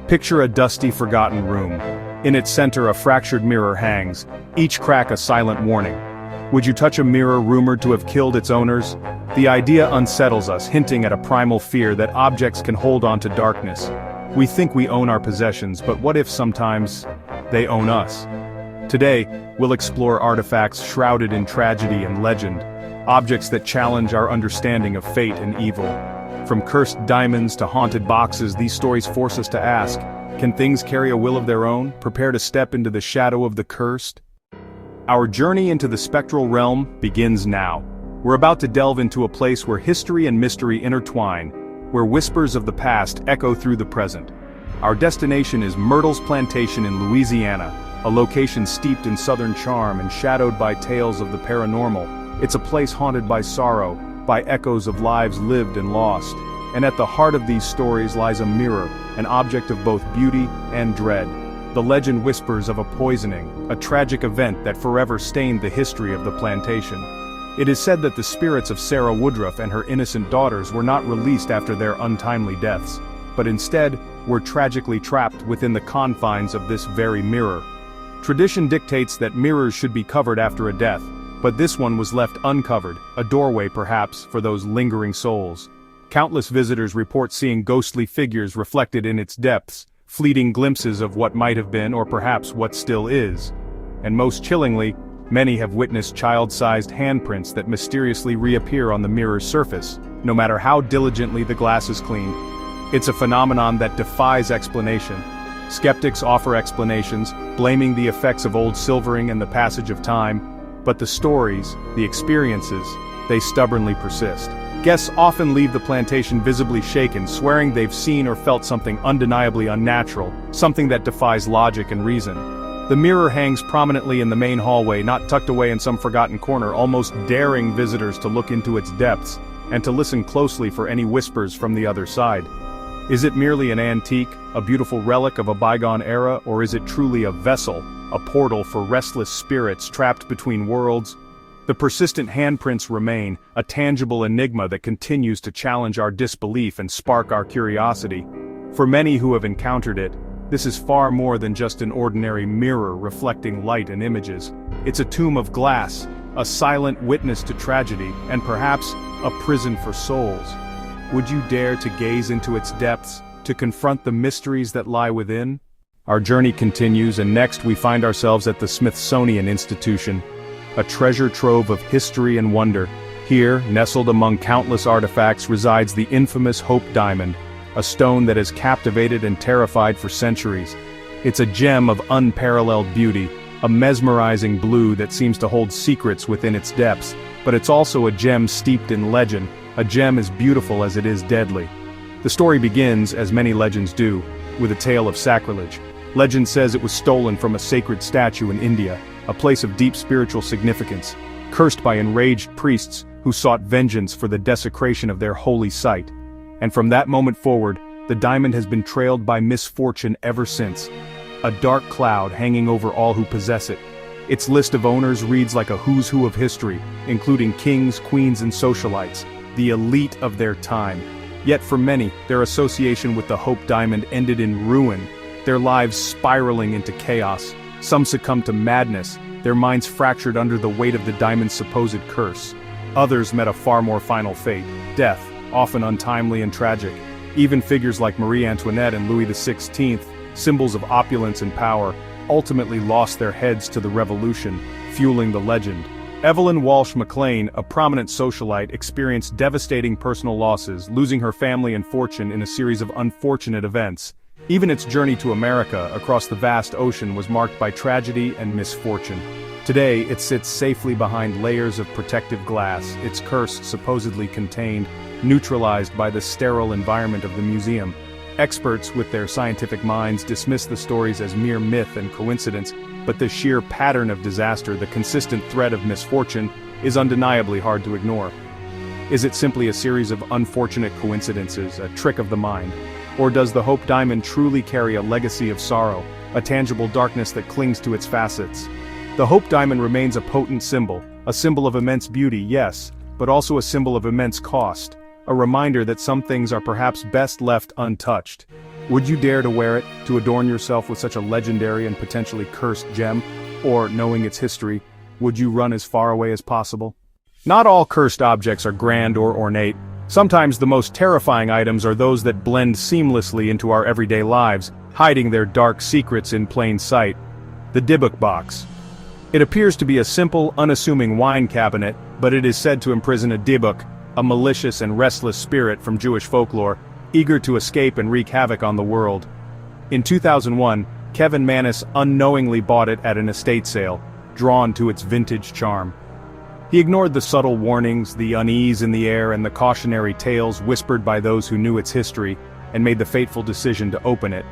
Picture a dusty, forgotten room. In its center a fractured mirror hangs, each crack a silent warning. Would you touch a mirror rumored to have killed its owners? The idea unsettles us, hinting at a primal fear that objects can hold on to darkness. We think we own our possessions, but what if sometimes they own us? Today, we'll explore artifacts shrouded in tragedy and legend, objects that challenge our understanding of fate and evil. From cursed diamonds to haunted boxes, these stories force us to ask, can things carry a will of their own, prepare to step into the shadow of the cursed? Our journey into the spectral realm begins now. We're about to delve into a place where history and mystery intertwine, where whispers of the past echo through the present. Our destination is Myrtle's Plantation in Louisiana, a location steeped in southern charm and shadowed by tales of the paranormal. It's a place haunted by sorrow, by echoes of lives lived and lost. And at the heart of these stories lies a mirror, an object of both beauty and dread. The legend whispers of a poisoning, a tragic event that forever stained the history of the plantation. It is said that the spirits of Sarah Woodruff and her innocent daughters were not released after their untimely deaths, but instead were tragically trapped within the confines of this very mirror. Tradition dictates that mirrors should be covered after a death, but this one was left uncovered, a doorway perhaps for those lingering souls. Countless visitors report seeing ghostly figures reflected in its depths, fleeting glimpses of what might have been or perhaps what still is. And most chillingly, many have witnessed child-sized handprints that mysteriously reappear on the mirror's surface, no matter how diligently the glass is cleaned. It's a phenomenon that defies explanation. Skeptics offer explanations, blaming the effects of old silvering and the passage of time, but the stories, the experiences, they stubbornly persist. Guests often leave the plantation visibly shaken, swearing they've seen or felt something undeniably unnatural, something that defies logic and reason. The mirror hangs prominently in the main hallway, not tucked away in some forgotten corner, almost daring visitors to look into its depths, and to listen closely for any whispers from the other side. Is it merely an antique, a beautiful relic of a bygone era, or is it truly a vessel, a portal for restless spirits trapped between worlds? The persistent handprints remain, a tangible enigma that continues to challenge our disbelief and spark our curiosity. For many who have encountered it, this is far more than just an ordinary mirror reflecting light and images. It's a tomb of glass, a silent witness to tragedy, and perhaps a prison for souls. Would you dare to gaze into its depths, to confront the mysteries that lie within? Our journey continues, and next we find ourselves at the Smithsonian Institution, a treasure trove of history and wonder. Here, nestled among countless artifacts, resides the infamous Hope Diamond, a stone that has captivated and terrified for centuries. It's a gem of unparalleled beauty, a mesmerizing blue that seems to hold secrets within its depths, but it's also a gem steeped in legend, a gem as beautiful as it is deadly. The story begins, as many legends do, with a tale of sacrilege. Legend says it was stolen from a sacred statue in India, a place of deep spiritual significance, cursed by enraged priests who sought vengeance for the desecration of their holy site. And from that moment forward, the diamond has been trailed by misfortune ever since, a dark cloud hanging over all who possess it. Its list of owners reads like a who's who of history, including kings, queens, and socialites, the elite of their time. Yet for many, their association with the Hope Diamond ended in ruin, their lives spiraling into chaos. Some succumbed to madness, their minds fractured under the weight of the diamond's supposed curse. Others met a far more final fate, death, often untimely and tragic. Even figures like Marie Antoinette and Louis XVI, symbols of opulence and power, ultimately lost their heads to the revolution, fueling the legend. Evelyn Walsh McLean, a prominent socialite, experienced devastating personal losses, losing her family and fortune in a series of unfortunate events. Even its journey to America, across the vast ocean, was marked by tragedy and misfortune. Today, it sits safely behind layers of protective glass, its curse supposedly contained, neutralized by the sterile environment of the museum. Experts, with their scientific minds, dismiss the stories as mere myth and coincidence, but the sheer pattern of disaster, the consistent thread of misfortune, is undeniably hard to ignore. Is it simply a series of unfortunate coincidences, a trick of the mind? Or does the Hope Diamond truly carry a legacy of sorrow, a tangible darkness that clings to its facets? The Hope Diamond remains a potent symbol, a symbol of immense beauty, yes, but also a symbol of immense cost, a reminder that some things are perhaps best left untouched. Would you dare to wear it, to adorn yourself with such a legendary and potentially cursed gem? Or, knowing its history, would you run as far away as possible? Not all cursed objects are grand or ornate. Sometimes the most terrifying items are those that blend seamlessly into our everyday lives, hiding their dark secrets in plain sight. The Dybbuk Box. It appears to be a simple, unassuming wine cabinet, but it is said to imprison a Dybbuk, a malicious and restless spirit from Jewish folklore, eager to escape and wreak havoc on the world. In 2001, Kevin Mannis unknowingly bought it at an estate sale, drawn to its vintage charm. He ignored the subtle warnings, the unease in the air, and the cautionary tales whispered by those who knew its history, and made the fateful decision to open it.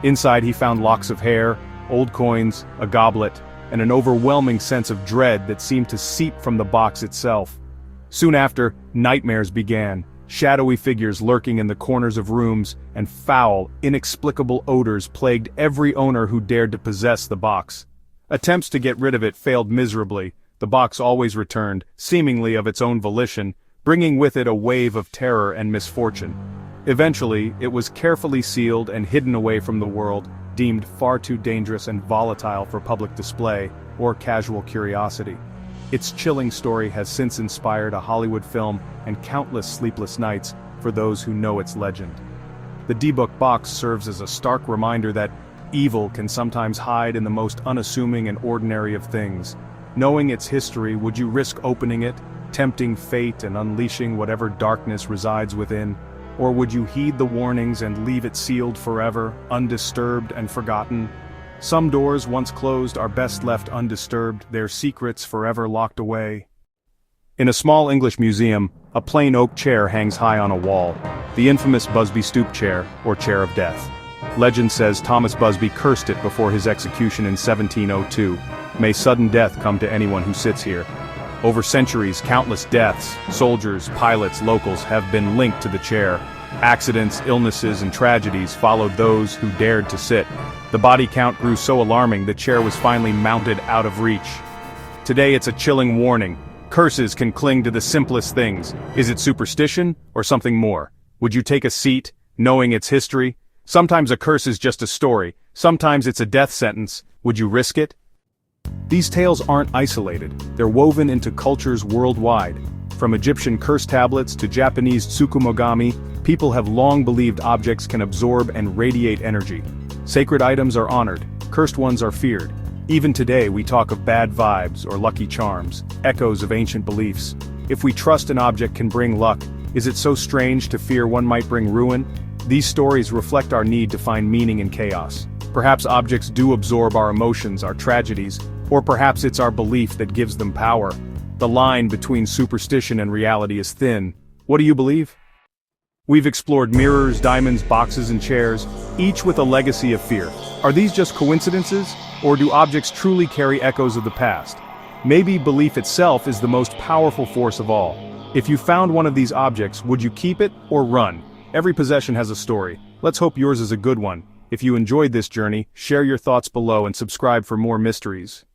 Inside he found locks of hair, old coins, a goblet, and an overwhelming sense of dread that seemed to seep from the box itself. Soon after, nightmares began, shadowy figures lurking in the corners of rooms, and foul, inexplicable odors plagued every owner who dared to possess the box. Attempts to get rid of it failed miserably. The box always returned, seemingly of its own volition, bringing with it a wave of terror and misfortune. Eventually, it was carefully sealed and hidden away from the world, deemed far too dangerous and volatile for public display or casual curiosity. Its chilling story has since inspired a Hollywood film and countless sleepless nights for those who know its legend. The Dybbuk Box serves as a stark reminder that evil can sometimes hide in the most unassuming and ordinary of things. Knowing its history, would you risk opening it, tempting fate and unleashing whatever darkness resides within? Or would you heed the warnings and leave it sealed forever, undisturbed and forgotten? Some doors once closed are best left undisturbed, their secrets forever locked away. In a small English museum, a plain oak chair hangs high on a wall, the infamous Busby Stoop chair, or chair of death. Legend says Thomas Busby cursed it before his execution in 1702. May sudden death come to anyone who sits here. Over centuries, countless deaths, soldiers, pilots, locals, have been linked to the chair. Accidents, illnesses, and tragedies followed those who dared to sit. The body count grew so alarming the chair was finally mounted out of reach. Today it's a chilling warning. Curses can cling to the simplest things. Is it superstition, or something more? Would you take a seat, knowing its history? Sometimes a curse is just a story, sometimes it's a death sentence. Would you risk it? These tales aren't isolated, they're woven into cultures worldwide. From Egyptian curse tablets to Japanese tsukumogami, people have long believed objects can absorb and radiate energy. Sacred items are honored, cursed ones are feared. Even today we talk of bad vibes or lucky charms, echoes of ancient beliefs. If we trust an object can bring luck, is it so strange to fear one might bring ruin? These stories reflect our need to find meaning in chaos. Perhaps objects do absorb our emotions, our tragedies, or perhaps it's our belief that gives them power. The line between superstition and reality is thin. What do you believe? We've explored mirrors, diamonds, boxes, and chairs, each with a legacy of fear. Are these just coincidences, or do objects truly carry echoes of the past? Maybe belief itself is the most powerful force of all. If you found one of these objects, would you keep it or run? Every possession has a story. Let's hope yours is a good one. If you enjoyed this journey, share your thoughts below and subscribe for more mysteries.